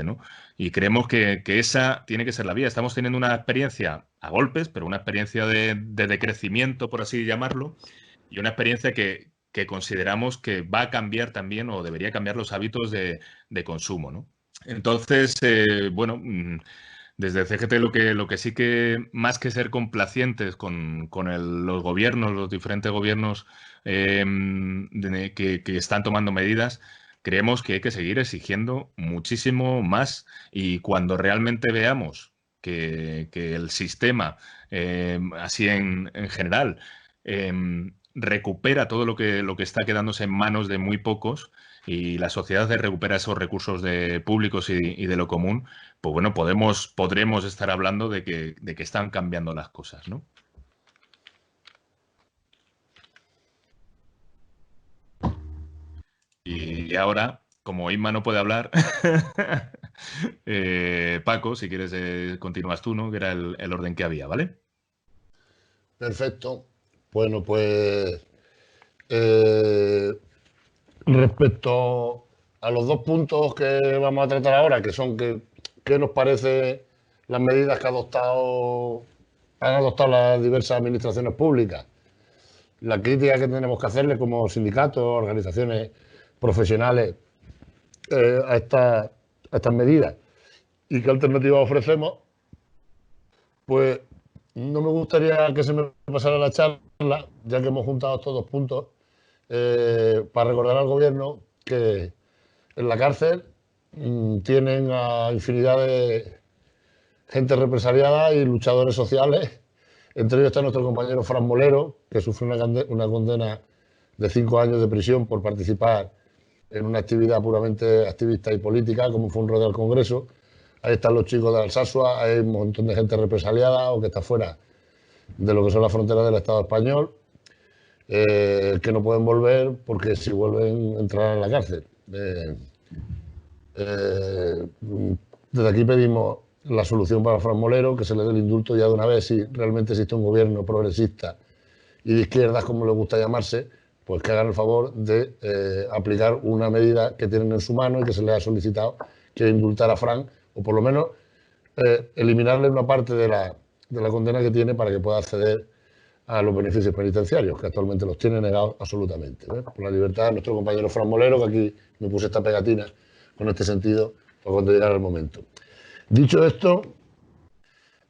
¿no? Y creemos que esa tiene que ser la vía. Estamos teniendo una experiencia a golpes, pero una experiencia de decrecimiento, por así llamarlo, y una experiencia que consideramos que va a cambiar también o debería cambiar los hábitos de consumo, ¿no? Entonces, bueno, desde CGT lo que sí que, más que ser complacientes con los gobiernos, los diferentes gobiernos que están tomando medidas, creemos que hay que seguir exigiendo muchísimo más y cuando realmente veamos que el sistema, así en general, recupera todo lo que está quedándose en manos de muy pocos y la sociedad recupera esos recursos públicos y de lo común, pues bueno, podremos estar hablando de que están cambiando las cosas, ¿no? Y ahora, como Inma no puede hablar, Paco, si quieres, continúas tú, ¿no? Que era el orden que había, ¿vale? Perfecto. Bueno, pues respecto a los dos puntos que vamos a tratar ahora, que son qué nos parece las medidas que han adoptado las diversas administraciones públicas, la crítica que tenemos que hacerle como sindicatos, organizaciones profesionales a estas medidas y qué alternativas ofrecemos, pues no me gustaría que se me pasara la charla, ya que hemos juntado estos dos puntos, para recordar al gobierno que en la cárcel tienen a infinidad de gente represaliada y luchadores sociales. Entre ellos está nuestro compañero Fran Molero, que sufrió una condena de 5 años de prisión por participar en una actividad puramente activista y política, como fue un rodeo al Congreso. Ahí están los chicos de Alsasua, hay un montón de gente represaliada o que está fuera de lo que son las fronteras del Estado español, que no pueden volver porque si vuelven entrarán en la cárcel. Desde aquí pedimos la solución para Fran Molero, que se le dé el indulto ya de una vez si realmente existe un gobierno progresista y de izquierdas, como le gusta llamarse, pues que hagan el favor de aplicar una medida que tienen en su mano y que se les ha solicitado, que es indultar a Fran, o por lo menos eliminarle una parte de la condena que tiene para que pueda acceder a los beneficios penitenciarios, que actualmente los tiene negados absolutamente. Por la libertad de nuestro compañero Fran Molero, que aquí me puse esta pegatina con este sentido, para cuando llegara el momento. Dicho esto,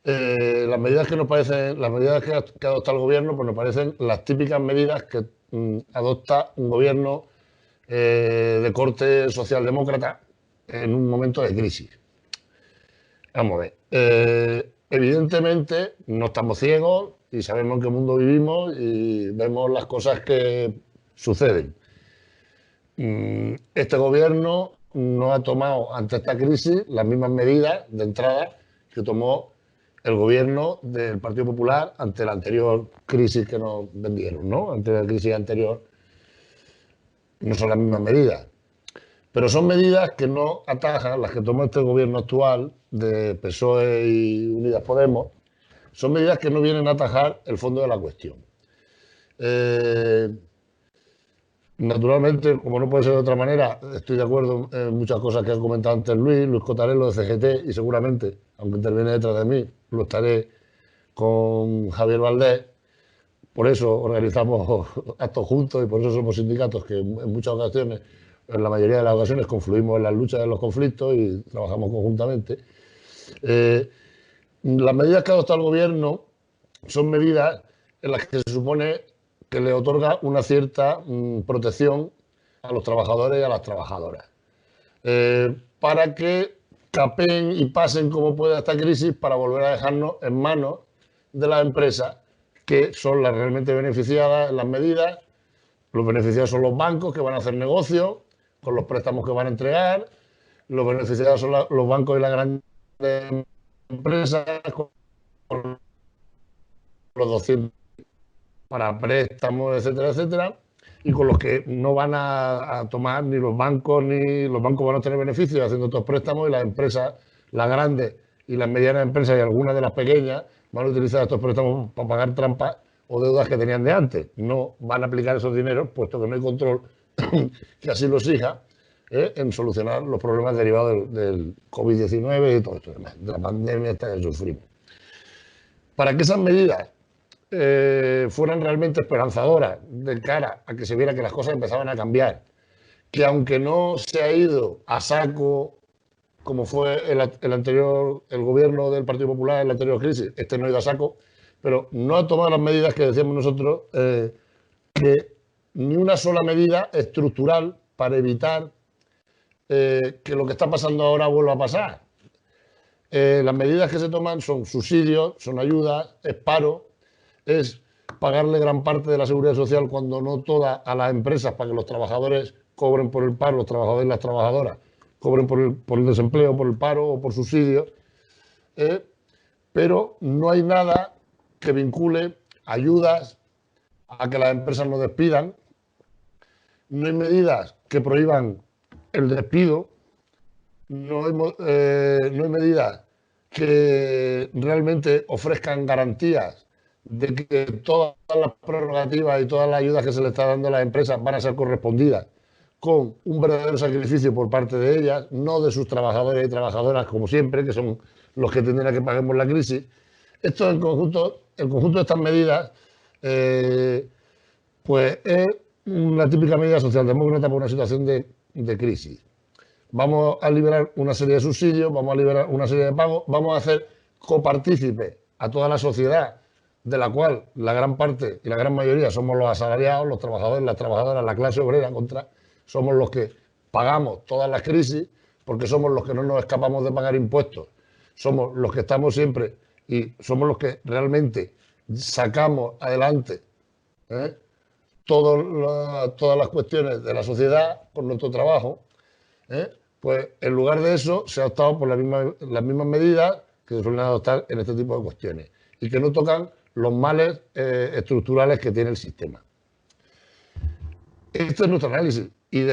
las medidas que nos parecen, las medidas que adopta el gobierno, pues nos parecen las típicas medidas que adopta un gobierno de corte socialdemócrata en un momento de crisis. Vamos a ver. Evidentemente, no estamos ciegos y sabemos en qué mundo vivimos y vemos las cosas que suceden. Este gobierno no ha tomado ante esta crisis las mismas medidas de entrada que tomó el gobierno del Partido Popular ante la anterior crisis que nos vendieron, ¿no? Ante la crisis anterior no son las mismas medidas. Pero son medidas que no atajan, las que tomó este gobierno actual de PSOE y Unidas Podemos, son medidas que no vienen a atajar el fondo de la cuestión. Naturalmente, como no puede ser de otra manera, estoy de acuerdo en muchas cosas que ha comentado antes Luis Cotarello de CGT y seguramente, aunque interviene detrás de mí, lo estaré con Javier Valdés. Por eso organizamos actos juntos y por eso somos sindicatos que en muchas ocasiones, en la mayoría de las ocasiones, confluimos en las luchas de los conflictos y trabajamos conjuntamente. Las medidas que ha adoptado el gobierno son medidas en las que se supone que le otorga una cierta protección a los trabajadores y a las trabajadoras, para que capeen y pasen como pueda esta crisis para volver a dejarnos en manos de las empresas que son las realmente beneficiadas en las medidas. Los beneficiados son los bancos que van a hacer negocio con los préstamos que van a entregar, los beneficiados son los bancos y las grandes empresas con los 200 para préstamos, etcétera, etcétera, y con los que no van a tomar ni los bancos van a tener beneficios haciendo estos préstamos y las empresas, las grandes y las medianas empresas y algunas de las pequeñas van a utilizar estos préstamos para pagar trampas o deudas que tenían de antes. No van a aplicar esos dineros, puesto que no hay control que así lo exija, en solucionar los problemas derivados del COVID-19 y todo esto, de la pandemia esta que sufrimos. Para que esas medidas fueran realmente esperanzadoras de cara a que se viera que las cosas empezaban a cambiar, que aunque no se ha ido a saco como fue el anterior, el gobierno del Partido Popular en la anterior crisis, este no ha ido a saco, pero no ha tomado las medidas que decíamos nosotros, que ni una sola medida estructural para evitar que lo que está pasando ahora vuelva a pasar. Las medidas que se toman son subsidios, son ayudas, es paro, es pagarle gran parte de la seguridad social, cuando no toda, a las empresas para que los trabajadores cobren por el paro, los trabajadores y las trabajadoras cobren por el desempleo, por el paro o por subsidios, pero no hay nada que vincule ayudas a que las empresas no despidan, no hay medidas que prohíban el despido, no hay medidas que realmente ofrezcan garantías de que todas las prerrogativas y todas las ayudas que se le está dando a las empresas van a ser correspondidas con un verdadero sacrificio por parte de ellas, no de sus trabajadores y trabajadoras, como siempre, que son los que tienden a que paguemos la crisis. Esto en conjunto, el conjunto de estas medidas, pues es una típica medida socialdemócrata por una situación de crisis. Vamos a liberar una serie de subsidios, vamos a liberar una serie de pagos, vamos a hacer copartícipe a toda la sociedad, de la cual la gran parte y la gran mayoría somos los asalariados, los trabajadores, las trabajadoras, la clase obrera, somos los que pagamos todas las crisis, porque somos los que no nos escapamos de pagar impuestos, somos los que estamos siempre y somos los que realmente sacamos adelante todas las cuestiones de la sociedad por nuestro trabajo. Pues en lugar de eso se ha optado por las mismas medidas que se suelen adoptar en este tipo de cuestiones y que no tocan los males estructurales que tiene el sistema. Este es nuestro análisis y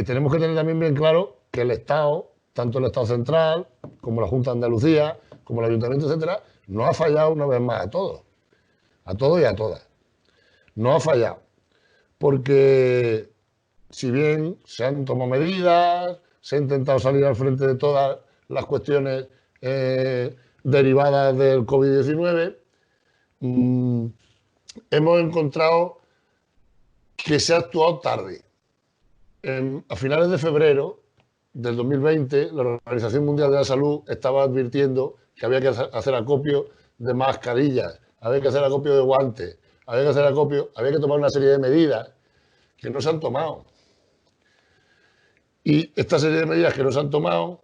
tenemos que tener también bien claro que el Estado, tanto el Estado central como la Junta de Andalucía, como el Ayuntamiento, etcétera, no ha fallado una vez más a todos y a todas. No ha fallado porque si bien se han tomado medidas, se ha intentado salir al frente de todas las cuestiones derivadas del COVID-19, hemos encontrado que se ha actuado tarde. A finales de febrero del 2020, la Organización Mundial de la Salud estaba advirtiendo que había que hacer acopio de mascarillas, había que hacer acopio de guantes, había que tomar una serie de medidas que no se han tomado. Y esta serie de medidas que no se han tomado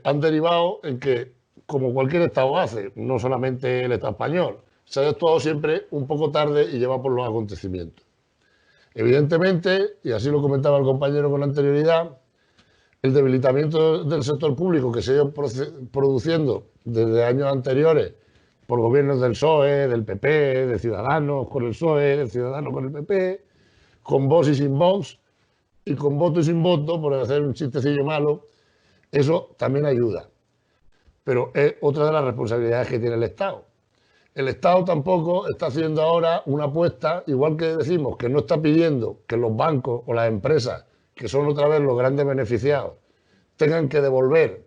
han derivado en que, como cualquier Estado hace, no solamente el Estado español, se ha actuado siempre un poco tarde y lleva por los acontecimientos. Evidentemente, y así lo comentaba el compañero con anterioridad, el debilitamiento del sector público que se ha ido produciendo desde años anteriores por gobiernos del PSOE, del PP, de Ciudadanos con el PSOE, de Ciudadanos con el PP, con voz y sin voz, y con voto y sin voto, por hacer un chistecillo malo, eso también ayuda. Pero es otra de las responsabilidades que tiene el Estado. El Estado tampoco está haciendo ahora una apuesta, igual que decimos que no está pidiendo que los bancos o las empresas, que son otra vez los grandes beneficiados, tengan que devolver,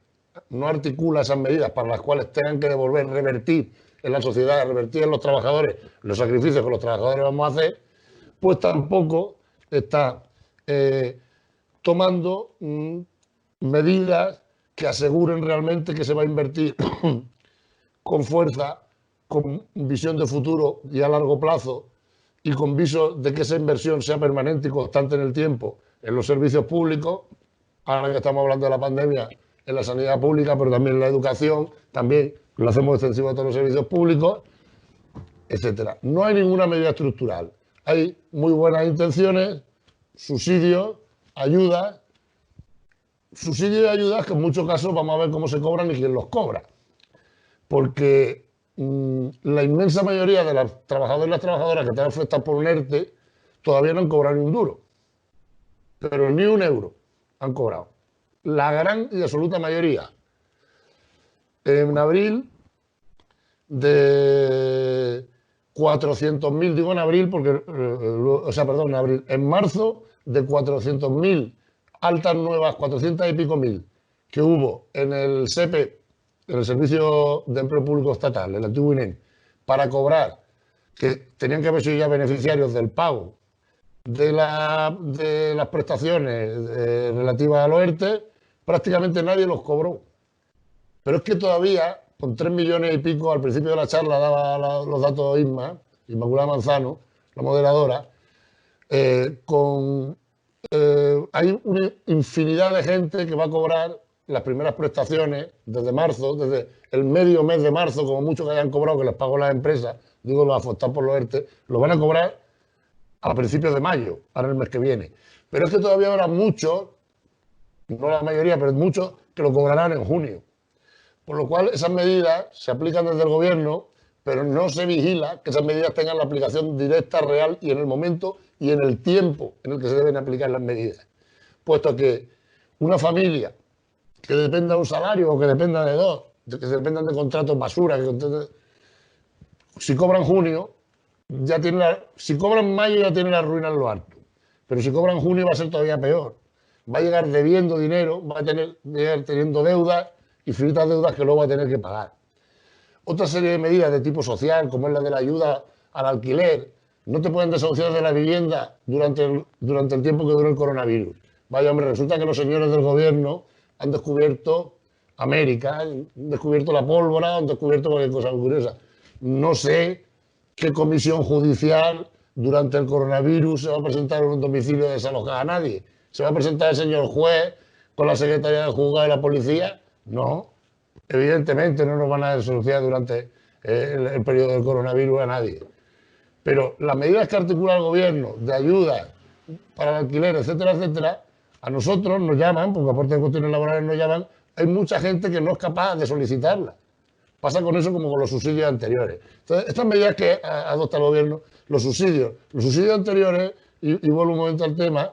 no articula esas medidas para las cuales tengan que devolver, revertir en la sociedad, revertir en los trabajadores los sacrificios que los trabajadores vamos a hacer, pues tampoco está tomando medidas que aseguren realmente que se va a invertir con fuerza, con visión de futuro y a largo plazo y con viso de que esa inversión sea permanente y constante en el tiempo en los servicios públicos, ahora que estamos hablando de la pandemia, en la sanidad pública, pero también en la educación, también lo hacemos extensivo a todos los servicios públicos, etcétera. No hay ninguna medida estructural. Hay muy buenas intenciones, subsidios, ayudas, y ayudas que en muchos casos vamos a ver cómo se cobran y quién los cobra. Porque la inmensa mayoría de los trabajadores y las trabajadoras que están afectadas por un ERTE todavía no han cobrado ni un duro, pero ni un euro han cobrado. La gran y absoluta mayoría. En abril, de 400.000, digo en abril porque, en abril, en marzo, de 400.000 altas nuevas, 400 y pico mil, que hubo en el SEPE, en el Servicio de Empleo Público Estatal, el antiguo INEM, para cobrar, que tenían que haber sido ya beneficiarios del pago de las prestaciones relativas a los ERTE, prácticamente nadie los cobró. Pero es que todavía, con 3 millones y pico, al principio de la charla daba los datos Inmaculada Manzano, la moderadora, hay una infinidad de gente que va a cobrar las primeras prestaciones desde marzo, desde el medio mes de marzo, como muchos que hayan cobrado, que les pagó las empresas, digo, los afectados por los ERTE, lo van a cobrar a principios de mayo, ahora el mes que viene. Pero es que todavía habrá muchos, no la mayoría, pero muchos, que lo cobrarán en junio. Por lo cual, esas medidas se aplican desde el gobierno, pero no se vigila que esas medidas tengan la aplicación directa, real y en el momento y en el tiempo en el que se deben aplicar las medidas. Puesto que una familia que dependa de un salario o que dependa de dos, que dependan de contratos basura, si cobran junio, si cobran mayo ya tienen la ruina en lo alto. Pero si cobran junio va a ser todavía peor. Va a llegar debiendo dinero, va a llegar teniendo deudas, infinitas deudas que luego va a tener que pagar. Otra serie de medidas de tipo social, como es la de la ayuda al alquiler, no te pueden desahuciar de la vivienda durante el tiempo que dure el coronavirus. Vaya, hombre, resulta que los señores del gobierno han descubierto América, han descubierto la pólvora, han descubierto cualquier cosa curiosa. No sé qué comisión judicial durante el coronavirus se va a presentar en un domicilio desalojado a nadie. ¿Se va a presentar el señor juez con la secretaria del juzgado de la policía? No, evidentemente no nos van a desahuciar durante el periodo del coronavirus a nadie. Pero las medidas que articula el gobierno de ayuda para el alquiler, etcétera, etcétera, a nosotros nos llaman, porque aparte de cuestiones laborales nos llaman, hay mucha gente que no es capaz de solicitarlas. Pasa con eso como con los subsidios anteriores. Entonces, estas medidas que adopta el gobierno, los subsidios anteriores, y vuelvo un momento al tema,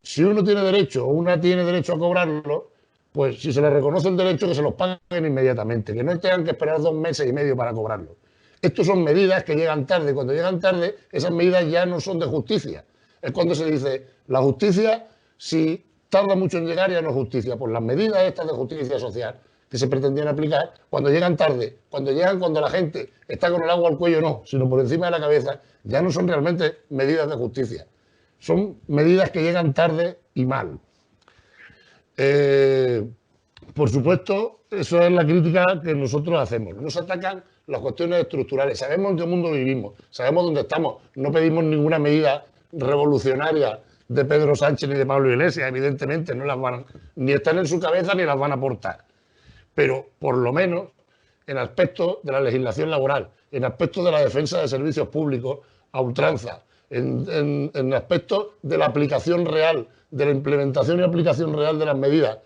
si uno tiene derecho o una tiene derecho a cobrarlo, pues si se le reconoce el derecho, que se los paguen inmediatamente, que no tengan que esperar 2 meses y medio para cobrarlo. Estas son medidas que llegan tarde. Cuando llegan tarde, esas medidas ya no son de justicia. Es cuando se dice, la justicia, si tarda mucho en llegar, ya no es justicia. Pues las medidas estas de justicia social que se pretendían aplicar, cuando llegan tarde, cuando la gente está con el agua al cuello, no, sino por encima de la cabeza, ya no son realmente medidas de justicia. Son medidas que llegan tarde y mal. Por supuesto, eso es la crítica que nosotros hacemos. Nos atacan las cuestiones estructurales. Sabemos en qué mundo vivimos, sabemos dónde estamos. No pedimos ninguna medida revolucionaria de Pedro Sánchez ni de Pablo Iglesias, evidentemente, no las van, ni están en su cabeza ni las van a aportar. Pero, por lo menos, en aspectos de la legislación laboral, en aspectos de la defensa de servicios públicos a ultranza, en aspectos de la aplicación real, de la implementación y aplicación real de las medidas,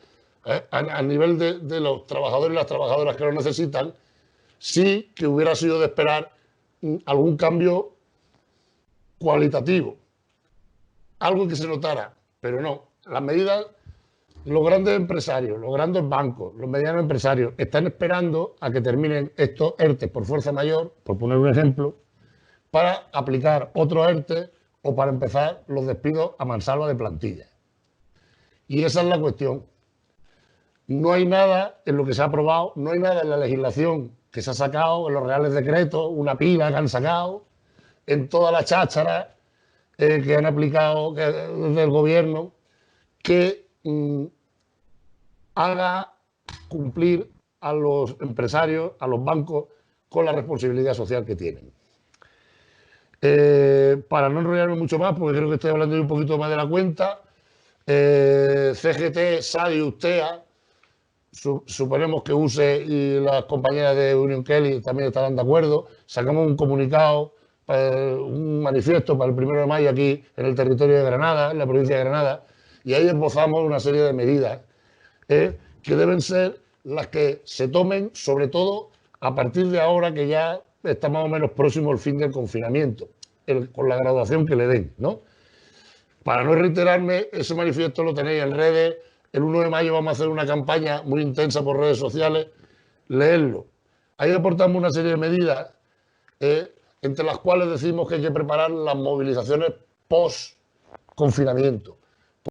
a nivel de los trabajadores y las trabajadoras que lo necesitan, sí que hubiera sido de esperar algún cambio cualitativo, algo que se notara, pero no. Las medidas, los grandes empresarios, los grandes bancos, los medianos empresarios están esperando a que terminen estos ERTE por fuerza mayor, por poner un ejemplo, para aplicar otros ERTE o para empezar los despidos a mansalva de plantilla. Y esa es la cuestión. No hay nada en lo que se ha aprobado, no hay nada en la legislación que se ha sacado, en los reales decretos, una pila que han sacado, en toda la cháchara que han aplicado desde el gobierno, que haga cumplir a los empresarios, a los bancos, con la responsabilidad social que tienen. Para no enrollarme mucho más, porque creo que estoy hablando un poquito más de la cuenta, CGT, SADI, USTEA, suponemos que USE y las compañeras de Union Kelly también estarán de acuerdo. Sacamos un comunicado, un manifiesto para el 1 de mayo aquí en el territorio de Granada, en la provincia de Granada, y ahí esbozamos una serie de medidas que deben ser las que se tomen, sobre todo a partir de ahora que ya está más o menos próximo el fin del confinamiento, con la graduación que le den, ¿no? Para no reiterarme, ese manifiesto lo tenéis en redes. El 1 de mayo vamos a hacer una campaña muy intensa por redes sociales. Leedlo. Ahí aportamos una serie de medidas, entre las cuales decimos que hay que preparar las movilizaciones post-confinamiento.